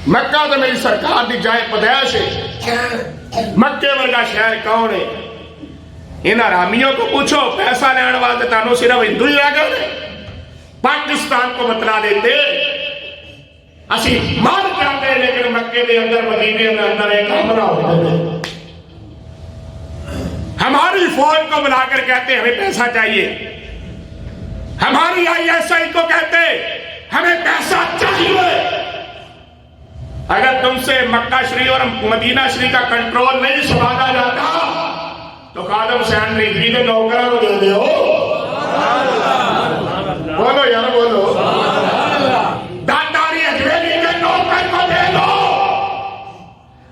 مکہ تو میری سرکار دی جائے پیدائش ہے، مکے ورگا شہر کون ہے؟ ان حرامیوں کو پوچھو، پیسہ لینے والے تانوں صرف ہندو ہی رہ گئے، پاکستان کو بتلا دیتے اسی مان جاتے، لیکن مکے دے اندر مدینے میں اندر ایک حملہ ہوتے تھے۔ ہماری فوج کو بلا کر کہتے ہمیں پیسہ چاہیے، ہماری ISI کو کہتے ہمیں پیسہ چاہیے، اگر تم سے مکہ شریف اور مدینہ شریف کا کنٹرول نہیں سنبھالا جاتا تو خادم حسین رضوی کے نوکروں کو دے دو. بولو یار بولو. داداری اجمیری کے نوکر کو دے دو.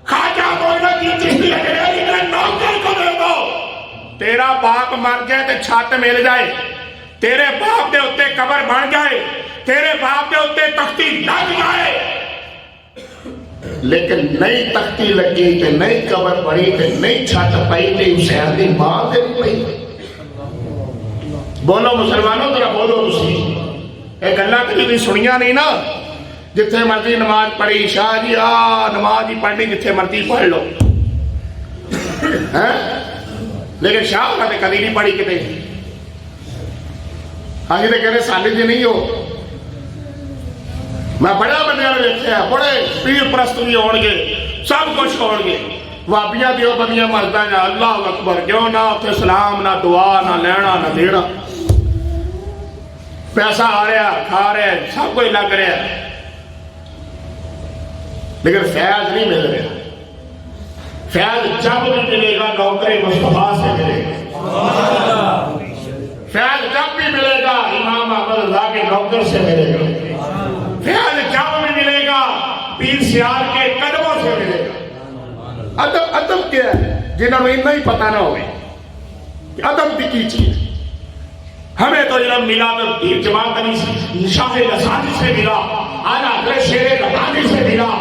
خواجہ معین الدین چشتی اجمیری کے نوکر کو دے دو. تیرا باپ مر جائے تو چھت مل جائے, تیرے باپ دے اتے قبر بن جائے, تیرے باپ دے اتے تختی لگ جائے, لیکن نئی تختی لگی تے نئی قبر بڑی تے نئی چھت پئی تے حسین دی ماں تے پئی. بولو مسلمانوں ذرا بولو. تسی یہ گلاں کبھی بھی سنیاں نہیں نا. جتھے مرضی نماز پڑھی, شاہ جی نماز ہی پڑھنی جتھے مرضی پڑھ لو, لیکن شاہ ہونا تے کبھی نہیں پڑھی کتے. آج تے کہنے سالی جی نہیں ہو. میں بڑا بندے نے دیکھا ہے, بڑے پیر پرست بھی ہون گے, سب کچھ ہون گے, وابیاں دیوبندیاں مسجداں جا اللہ اکبر کیوں نہ اتنے سلام نہ دعا نہ لینا نہ دینا, پیسہ آ رہا کھا رہے سب کچھ لگ رہا ہے, لیکن فیض نہیں مل رہا. فیض جب بھی ملے گا نوکر مصطفیٰ سے ملے گا. فیض جب بھی ملے گا امام احمد رضا کے نوکر سے ملے گا. فیض جب بھی ملے گا پیر سیال کے قدموں سے ملے گا. ادب کیا ہے جنہوں نے اتنا ہی پتہ نہ ہوئے کہ ادب بھی کی چیز. ہمیں تو علم ملا تو پیر جماعت علی شاہ لسانی سے ملا, اعلیٰ حضرت شیر ربانی سے ملا,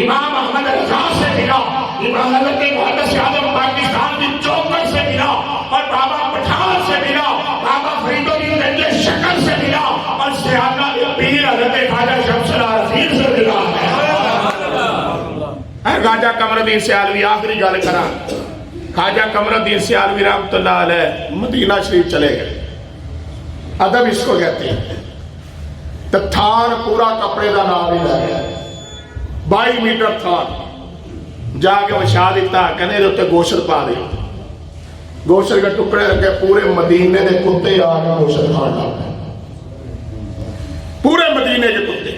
امام احمد رضا سے ملا, امام حضرت محدث اعظم پاکستان کی چوکر سے ملا, اور بابا پٹھان سے ملا, بابا فرید الدین رنج شکر سے ملا, اور سیانا پیر حضرت خواجہ شمس العارفین سے ملا. خواجہ قمر الدین سیالوی آخری گل کرا. خواجہ قمر الدین سیالوی رحمۃ اللہ علیہ مدینہ شریف چلے گئے. ادب اس کو کہتے ہیں. تو تھان پورا کپڑے کا نام ہی لے گیا, 22 میٹر تھان جا کے وچھا دیتا, کہنے دے اتنے گوشت پا دے. گوشت کے ٹکڑے رکھے, پورے مدینے کے کتے آ کے گوشت کھان لگ گئے. پورے مدینے کے کتے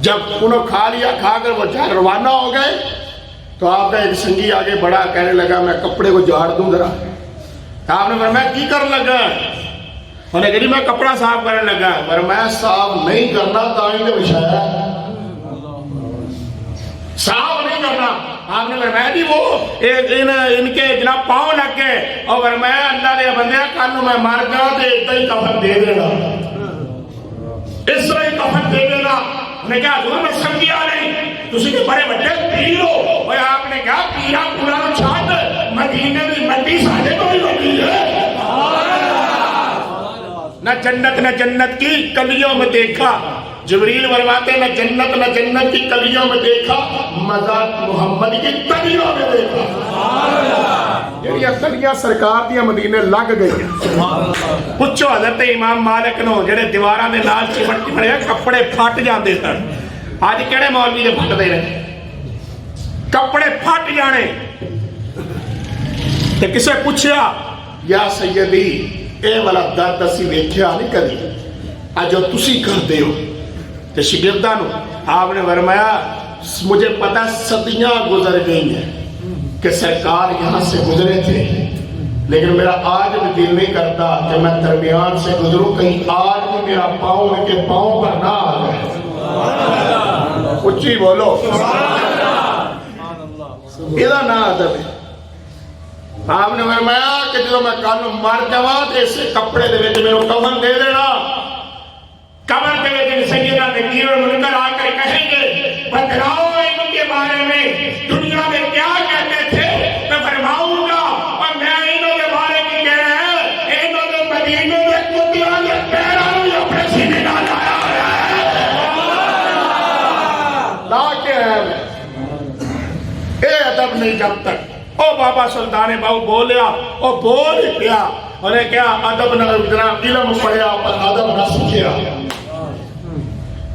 جب انہوں کھا لیا, کھا کر وہ روانہ ہو گئے, تو آپ کا ایک سنگی آگے بڑا کہنے لگا میں کپڑے کو جھاڑ دوں ذرا. آپ نے فرمایا میں کی کرنے لگا؟ انہوں نے کہا میں کپڑا صاف کرنے لگا. فرمایا صاف نہیں کرنا تائیں نے بچھایا, صاف نہیں کرنا. آپ نے فرمایا جی وہ ان کے جناب پاؤں لگ گئے, اور فرمایا اللہ دے بندے کل میں مر جاؤں تو اتنا ہی کفن دے دینا, اس طرح ہی کفن دے دینا. انہوں نے کہا حضور میں سمجھیا نہیں, تسی کے بڑے بڑے پیر ہو. اور آپ نے کہا پیرا پورا نو چھاٹ مدینے میں منڈی ساڑھے کو بھی بنی ہے. نہ جنت نہ جنت کی کلیوں میں دیکھا, جبریل فرماتے نہ جنت کی کلیوں میں دیکھا, مزار محمد کی کلیوں میں دیکھا. یعنی کلیاں سرکار دیا مدینے لگ گئی. پوچھو حضرت امام مالک نو جڑے دیواراں دے نال چمٹ کے پڑے کپڑے پھٹ جاندے سن. اج کہڑے مولوی دے پھٹ دے رہے کپڑے پھٹ جانے. تے کسے پوچھیا یا سیدی اے والا درد اسی ویکھیا نہیں کدی, اج جو تسی کردے ہو تے شاگرداں نو. آپ نے فرمایا مجھے پتہ صدیاں گزر گئی ہیں کہ سرکار یہاں سے گزرے تھے, لیکن میرا آج بھی دل نہیں کرتا کہ میں درمیان سے گزروں, کہیں آج بھی میرا پاؤں ان کے پاؤں پر نہ آ جائے. اچھی بولو یہ نہ ادب ہے. آپ نے فرمایا کہ جو میں کل مر جاواں تے اس کپڑے دے وچ میرے کفن دے دینا. قبر دے وچ سیدنا نکیر اور منکر آ کر کہیں گے بتلاؤ ان کے بارے میں دنیا میں کیا کہتے تھے, میں فرماؤں گا. اور میں انہوں کے بارے میں کہہ رہا ہے انہوں نے مدینے میں کتیاں کے پیروں میں اپنے سینے نہ لایا ہے. لا کے ہے اے ادب نہیں جب تک. او بابا سلطان باؤ بولیا, او بول ہی پیا. انہیں کیا ادب نہ علم پڑھیا پر ادب نہ سیکھیا.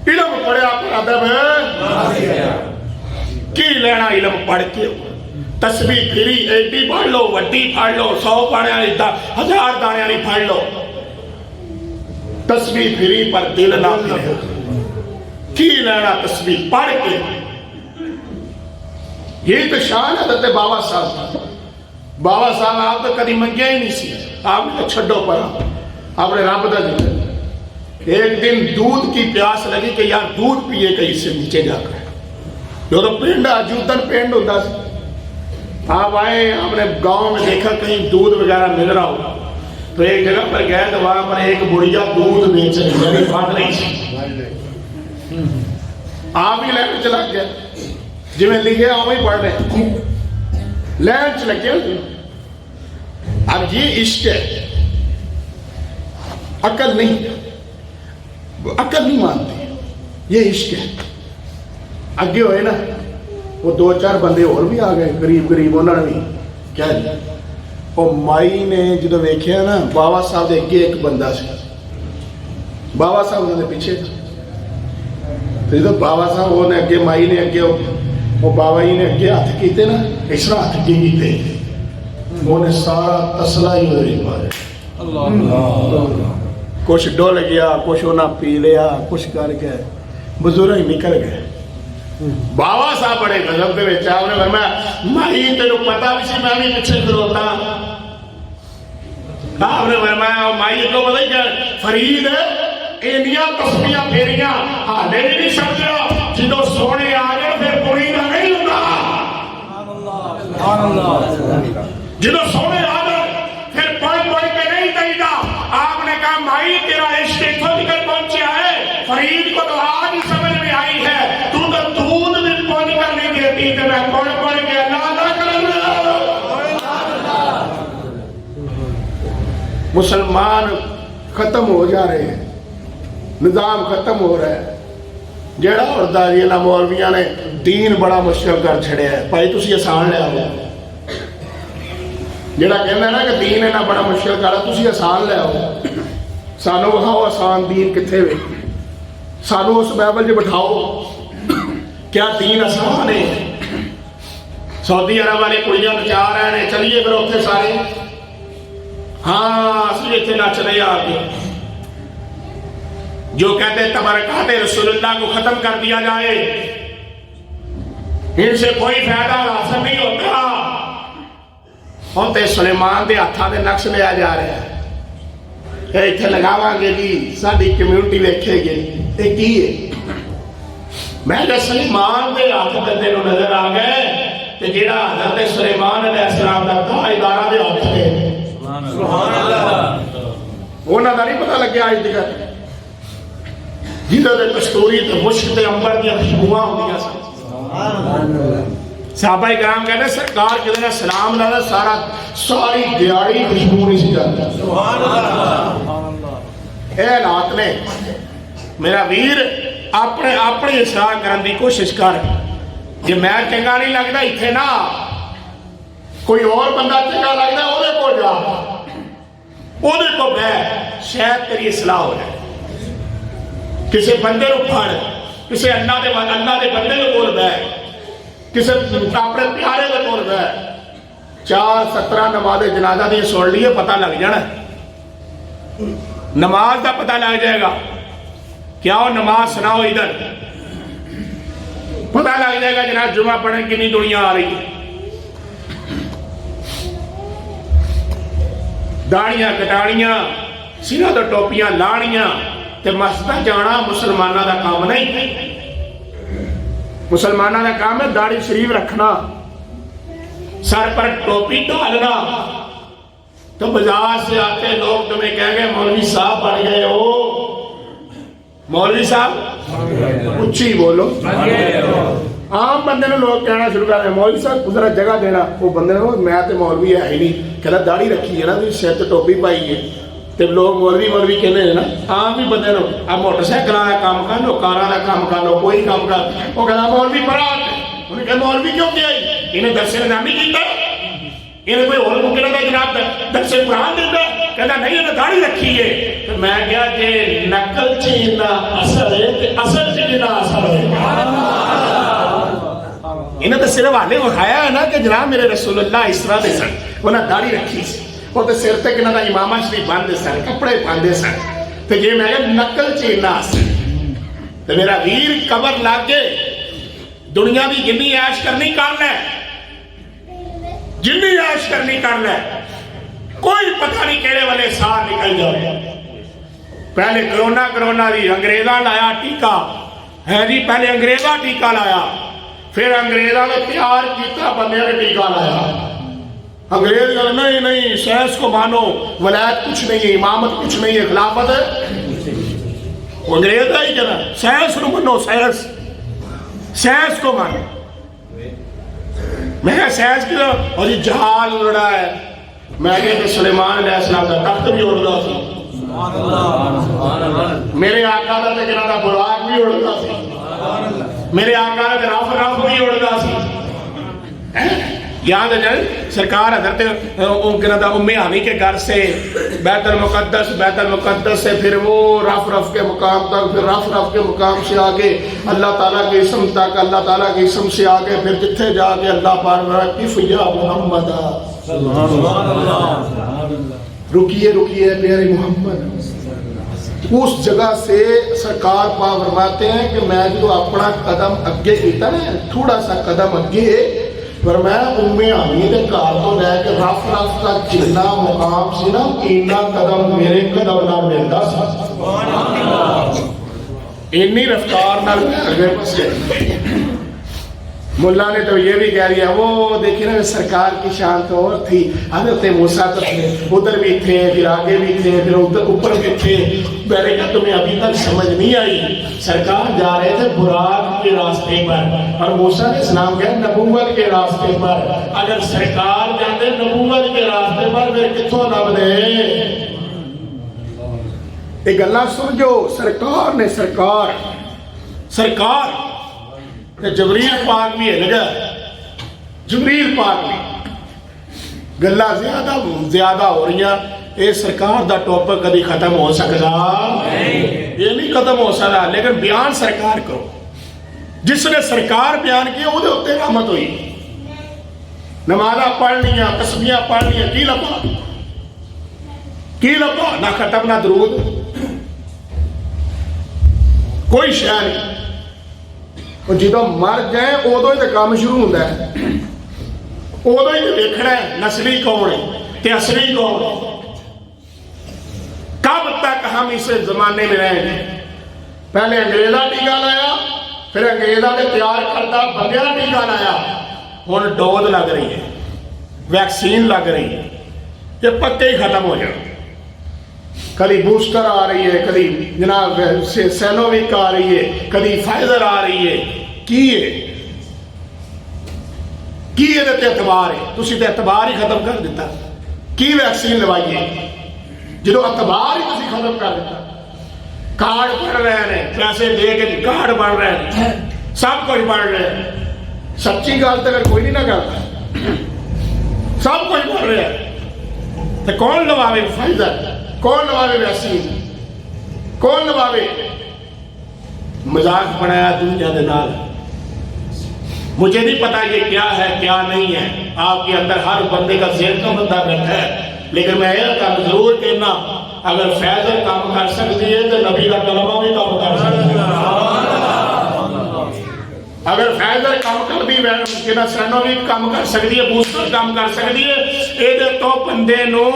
علم پڑھیا پر ادب ہے کی لینا علم پڑھ کے. تسبیح پھری ایڈی پڑھ لو وڈی پڑھ لو, 100 پڑھنے والی 1000 دانے والی پڑھ لو. تسبیح پھری پر دل نہ پھرے. کی لینا تسبیح پڑھ کے. یہ تو شان حضرت بابا صاحب. بابا صاحب آپ تو کدی منگیا ہی نہیں سی, آپ نے چھڈو پڑا, آپ نے رب دا ذکر. ایک دن دودھ کی پیاس لگی کہ یار دودھ پیے کہیں سے نیچے جا کر. جو تو پنڈ اجودن پنڈ ہوتا سی. آپ آئے, ہم نے گاؤں میں دیکھا کہیں دودھ وغیرہ مل رہا ہو, تو ایک جگہ پر گئے تو وہاں پر ایک بڑھیا دودھ بیچ رہی بات نہیں سی. آپ ہی لین چلا گیا, جی میں لکھے ہوں ہی پڑھ رہے لین چلا گیا. اب یہ عشق ہے, عقل نہیں, عقل نہیں مانتی, یہ عشق ہے. اگے ہوئے نا وہ دو چار بندے اور بھی آ گئے غریب غریب, انہوں نے بھی کیا جی وہ مائی نے جدو ویکھیا نا بابا صاحب دے اگے ایک بندہ سی, بابا صاحب انہوں نے پیچھے تھا. تو جدو بابا صاحب وہ نے اگے مائی نے اگے وہ بابا جی نے اگے ہاتھ کیتے نا, اس طرح ہاتھ کیتے وہ نے سارا تسلا ہی ہوئی مارے. کچھ ڈول گیا, کچھ انہیں پی لیا, کچھ کر کے بزرگ ہی نکل گئے. بابا صاحب بڑے غضب دے وچ آ, انہیں فرمایا مائی تینوں پتہ بھی سی میں بھی پیچھے کھلوتا. آپ نے فرمایا مائی کو پتہ ہی کیا فرید اینیاں تسبیحاں پھیریاں حالے بھی نہیں سمجھا, جدو سونے آ گئے پھر کوئی نہ نہیں ہوتا. جدو سونے آ گئے پھر پڑھ پڑھ کے نہیں دئیدا. آپ نے کہا مائی تیرا عشق اتھوں تک پہنچا ہے, فرید کو تو آج سمجھ میں آئی ہے, تو دودھ بھی پڑھ کر نہیں دیتی کہ میں پڑھ پڑھ کے اللہ نہ کرنا. مسلمان ختم ہو جا رہے ہیں, نظام ختم ہو رہا ہے. جیڑا اور داریاں مولویاں نے دین بڑا مشکل کر چھڑیا ہے. بھائی تسی آسان لے آؤ, جیڑا کہنا ہے نا کہ دین ہے بڑا مشکل کر رہا, تسی آسان لے آؤ. سانو بخاؤ آسان دین کتنے وے, سانو اس بائبل جو بٹھاؤ کیا دین آسان ہے. سعودی عرب والے کڑیاں نچا رہے ہیں, چلیے پھر اتنے سارے ہاں اصلی اتنے نچ رہے آ کے. جو کہتے ہیں تبرکات رسول اللہ کو ختم کر دیا جائے, ان سے کوئی فائدہ حاصل نہیں ہوتا. ہوتے سلیمان دے ہاتھاں دے نقش لیا جا رہا ہے, اتنے لگاواں گے جی ساری کمیونٹی ویکھے گی. یہ کی ہے؟ میں کہ سلیمان دے ہاتھ بندے نو نظر آ گئے تے جیڑا حضرت سلیمان علیہ السلام دا تاجدارہ دے ہاتھ ہے. سبحان اللہ. انہاں دا نہیں پتہ لگیا اج تک جدوں دے کستوری تے مشک تے عنبر دی خوشبوواں ہوندیاں سن. سبحان اللہ. صحابہ کرام کہتے ہیں سرکار کے دن سلام لانا ساری دیاری خوشبو نہیں سی جاتی. سبحان اللہ. اے حالات نے میرا ویر اپنے اصلاح کرنے کی کوشش کر. جی میں چنگا نہیں لگتا اتنے نہ, کوئی اور بندہ چنگا لگتا وہ کو جا, وہ کو بہ, شاید تیری اصلاح ہو جائے. کسی بندے کو پھڑ, کسی اللہ دے بندے کو بول بہ, کسی اپنے پیارے کے طور پہ 4-17 نماز جنازہ دی سن لیے پتہ لگ جانا. نماز کا پتہ لگ جائے گا, کیا وہ نماز سناؤ ادھر پتہ لگ جائے گا جناب جمعہ پڑھنے کتنی دنیا آ رہی ہے. داڑیاں کٹاڑیاں, سینہ تو ٹوپیاں لاڑیاں تے مسجد جانا مسلمانہ دا کام نہیں. مسلمانہ کا کام ہے داڑھی شریف رکھنا, سر پر ٹوپی ڈالنا. تو بازار سے آتے لوگ تمہیں کہیں گے مولوی صاحب بن گئے ہو. مولوی صاحب اچھی بولو. عام بندے نے لوگ کہنا شروع کر دیں مولوی صاحب ذرا جگہ دینا. وہ بندے نے میں تو مولوی ہے ہی نہیں, کہنا داڑھی رکھی ہے نا, سر تے ٹوپی پائی ہے, تے لوگ مولوی کہنے ہیں نا. عام بھی بندے نو اب موٹر سائیکل کا کام کر لو, کاراں کا کام کر لو, کوئی کام کر. وہ کہنا مولوی پڑھا, انہیں کہا مولوی کیوں کیا ہے, انہیں درس نظامی کیتا, انہیں کوئی اور ممکن ہے جناب درس قرآن دیتا, کہنا نہیں انہیں داڑھی رکھی ہے. تو میں کہا کہ نقل چیزنا اثر ہے کہ اثر چیزنا اثر ہے. انہیں تو صرف حالے اٹھایا ہے نا کہ جناب میرے رسول اللہ اس طرح دے سن, انہیں داڑھی رکھی سی, وہ تو سر تک انہوں نے امامہ شریف باندھے سن, کپڑے باندھے سن. تو یہ میں کہا نقل چیزنا اثر. تو میرا ویر قبر لاگے دنیا دی جنی عیش کرنی کر لے، جنی عیش کرنی کر لے، کوئی پتہ نہیں کیڑے والے سال نکل جائے۔ پہلے کرونا دی انگریزاں لایا ٹیکہ ہے جی، پہلے انگریزاں ٹیکہ لایا، پھر انگریزاں نے پیار کیتا بندے نے ٹیکہ لایا۔ انگریز کہا نہیں سائنس کو مانو، ولایت کچھ نہیں ہے، امامت کچھ نہیں ہے، خلافت ہے۔ وہ انگریز ہے ہی کہنا سائنس کو مانو، سائنس کو مانو۔ میں کہا سائنس کی اور یہ جہال اڑا ہے، میں کہا سلیمان علیہ السلام کا تخت بھی اڑا سی، میرے آقا دا تے کہنا دا براق بھی اڑا سی، میرے آقا دا تے رف بھی اڑا سی۔ یاد ہے جائے سرکار حضرت ام ہانی کے گھر سے بیت المقدس سے پھر وہ رف کے مقام تک، پھر رف کے مقام سے آگے اللہ تعالیٰ کے اسم تک، اللہ تعالیٰ کے اسم سے آگے پھر جتھے جا کے اللہ پاک کف یا محمد، رکیے پیارے محمد۔ اس جگہ سے سرکار پاک فرماتے ہیں کہ میں جو اپنا قدم اگے کیتا نا، تھوڑا سا قدم اگے، پر میں ام ہانی دے گھر تو لے کے رف کا جتنا مقام سی نا، اینا قدم میرے قدم نال ملدا سی، اینی رفتار نال اگے پسے۔ ملا نے تو یہ بھی کہہ دیا، وہ دیکھیں نا سرکار کی شان تو اور تھی، حضرت موسیٰ تو تھے، ادھر بھی تھے، پھر آگے بھی تھے، پھر ادھر اوپر بھی تھے۔ میں نے کہا تمہیں ابھی تک سمجھ نہیں آئی، سرکار جا رہے تھے براق کے راستے پر اور موسیٰ علیہ السلام گئے نبوت کے راستے پر۔ اگر سرکار جاتے نبوت کے راستے پر پھر کتوں لب دے؟ ایک اللہ سمجھو، سرکار نے سرکار جبریل پاک بھی ہے لگا، جبریل پاک بھی گلہ زیادہ ہو رہی ہیں۔ اے سرکار دا ٹاپک کدی ختم ہو سکتا یہ نہیں ختم ہو سکتا، لیکن بیان سرکار کرو، جس نے سرکار بیان کیا وہ دے ہوتے رحمت ہوئی۔ نمازہ پڑھ لیا، تسبیحاں پڑھ لیا، کی لبا نہ ختم نہ درود، کوئی شے نہیں۔ جدو مر جائے ادو ہی تو کام شروع ہوتا ہے، ادو ہی تو دیکھنا ہے نسلی کون ہے تے اصلی کون ہے۔ کب تک ہم اس زمانے میں رہیں گے؟ پہلے انگریزا ٹیکہ لایا، پھر انگریزا نے تیار کرتا بندیا ٹیکہ لایا، ہوں ڈوز لگ رہی ہے، ویکسین لگ رہی ہے، یہ پکے ہی ختم ہو جائے۔ کدی بوسٹر آ رہی ہے، کدی جناب سینوویک آ رہی ہے، کدی فائزر آ رہی ہے۔ کی یہ اعتبار ہے؟ تسی تے اعتبار ہی ختم کر دیتا۔ کی ویکسین لوائیے جدو اعتبار ہی تسی ختم کر دیتا۔ کارڈ پڑھ رہے ہیں، پیسے دے کے کارڈ پڑھ رہے ہیں، سب کچھ پڑھ رہے ہیں۔ سچی گل تو اگر کوئی نہیں نہ کرتا، سب کچھ پڑھ رہے ہیں، تو کون لواوے فائزر؟ کون لواوے ویکسین؟ کون لواوے؟ مذاق بنایا دنیا دے نال۔ مجھے نہیں پتا یہ کیا ہے کیا نہیں ہے، آپ کے اندر ہر بندے کا ذہن کا بندہ بیٹھا ہے، لیکن میں یہ کام ضرور کہنا، اگر فیضر کام کر سکتی ہے تو نبی کا کلمہ بھی کام کر سکتی ہے۔ اگر فیضر کام کر دی سینوویک کام کر سکتی ہے، بوسٹر کام کر سکتی ہے، یہ تو بندے نو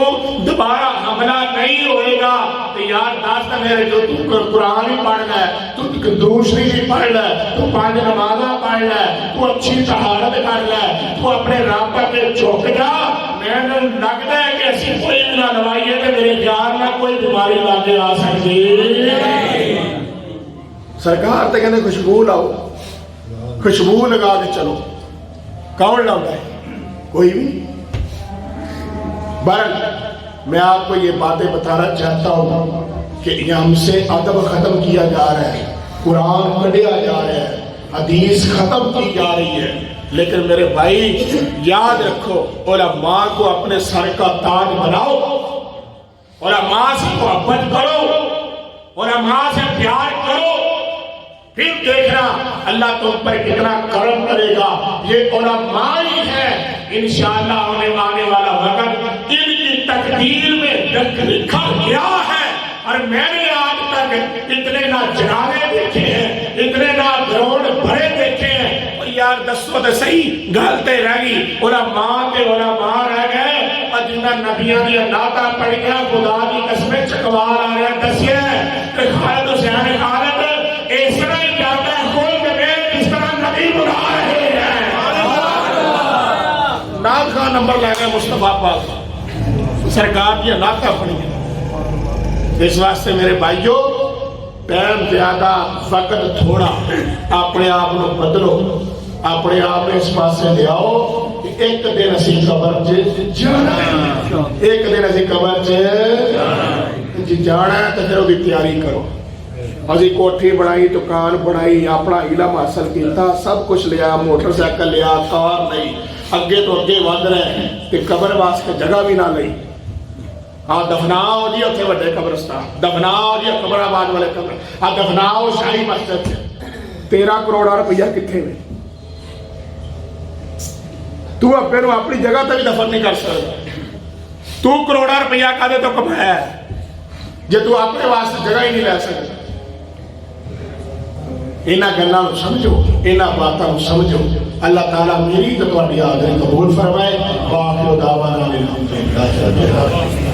دوبارہ حملہ نہیں ہوئے گا۔ تو یار داستا میرے جو تو قرآن ہی پڑھ لے، تو درود شریف ہی پڑھ لے، تو 5 نمازاں پڑھ لے، تو اچھی طہارت کر لے، تو اپنے رب پہ جھک جا۔ میں نے لگتا ہے کہ ایسی کوئی نہ لوائیے کہ میرے خیال میں کوئی بیماری لاگے آ سکتی۔ سرکار تے کہنے خوشبو لاؤ، خوشبو لگا کے چلو، کون لاؤں ہے؟ کوئی بھی۔ بہرحال میں آپ کو یہ باتیں بتانا چاہتا ہوں کہ یہ ہم سے ادب ختم کیا جا رہا ہے، قرآن پڑھیا جا رہا ہے، حدیث ختم کی جا رہی ہے، لیکن میرے بھائی یاد رکھو، علماء کو اپنے سر کا تاج بناؤ، علماء سے محبت کرو، علماء سے پیار کرو، پھر دیکھنا اللہ تم پر کتنا کرم کرے گا۔ یہ علماء ہی ہے، انشاءاللہ آنے والا وقت ان کی تقدیر میں لکھا گیا ہے، اور میں نے آج تک اتنے نہ جنازے دیکھے ہیں یار دسو تے صحیح گل تے رہ گئی علماء رہ گئے اور جنہاں نبیاں دی نعتاں پڑھیاں خدا دی قسم چکوال آ رہا دسیا کہ خالد حسین خالد اس طرح ہی جاتا ہے کھول کے بیٹھ جس طرح نبی بلا رہے ہیں نعت خان نمبر لے گئے مصطفیٰ پاک سرکار کی نعتاں پڑھیاں اس واسطے میرے بھائیو ٹائم زیادہ وقت تھوڑا اپنے آپ کو بدلو اپنے آپ اس پاسے لے آؤ کہ ایک دن اسی قبر جانا ایک دن اسی قبر جانا ہے تو پھر وہ تیاری کرو اسی کوٹھی بنائی دکان بنائی اپنا علم حاصل کیتا سب کچھ لیا موٹر سائیکل لیا کار نہیں اگے تو اگے ود رہے کہ قبر واسطے جگہ بھی نہ لئی ہاں دفناؤ جی اتنے وڈے قبرستان دفناؤ جی قبر آباد والے قبر ہاں دفناؤ شاہی مسجد 13 کروڑ روپیہ کتنے میں تو اپنے اپنی جگہ تے بھی دفن نہیں کر سکتا تو کروڑا روپیہ کا دے تو کمایا ہے جے تو اپنے واسطے جگہ ہی نہیں لے سکتا انہاں گلاں نوں سمجھو انہاں باتاں نوں سمجھو اللہ تعالیٰ میری تو تہاڈی حاضری قبول فرمائے واخر دعوانا الحمدللہ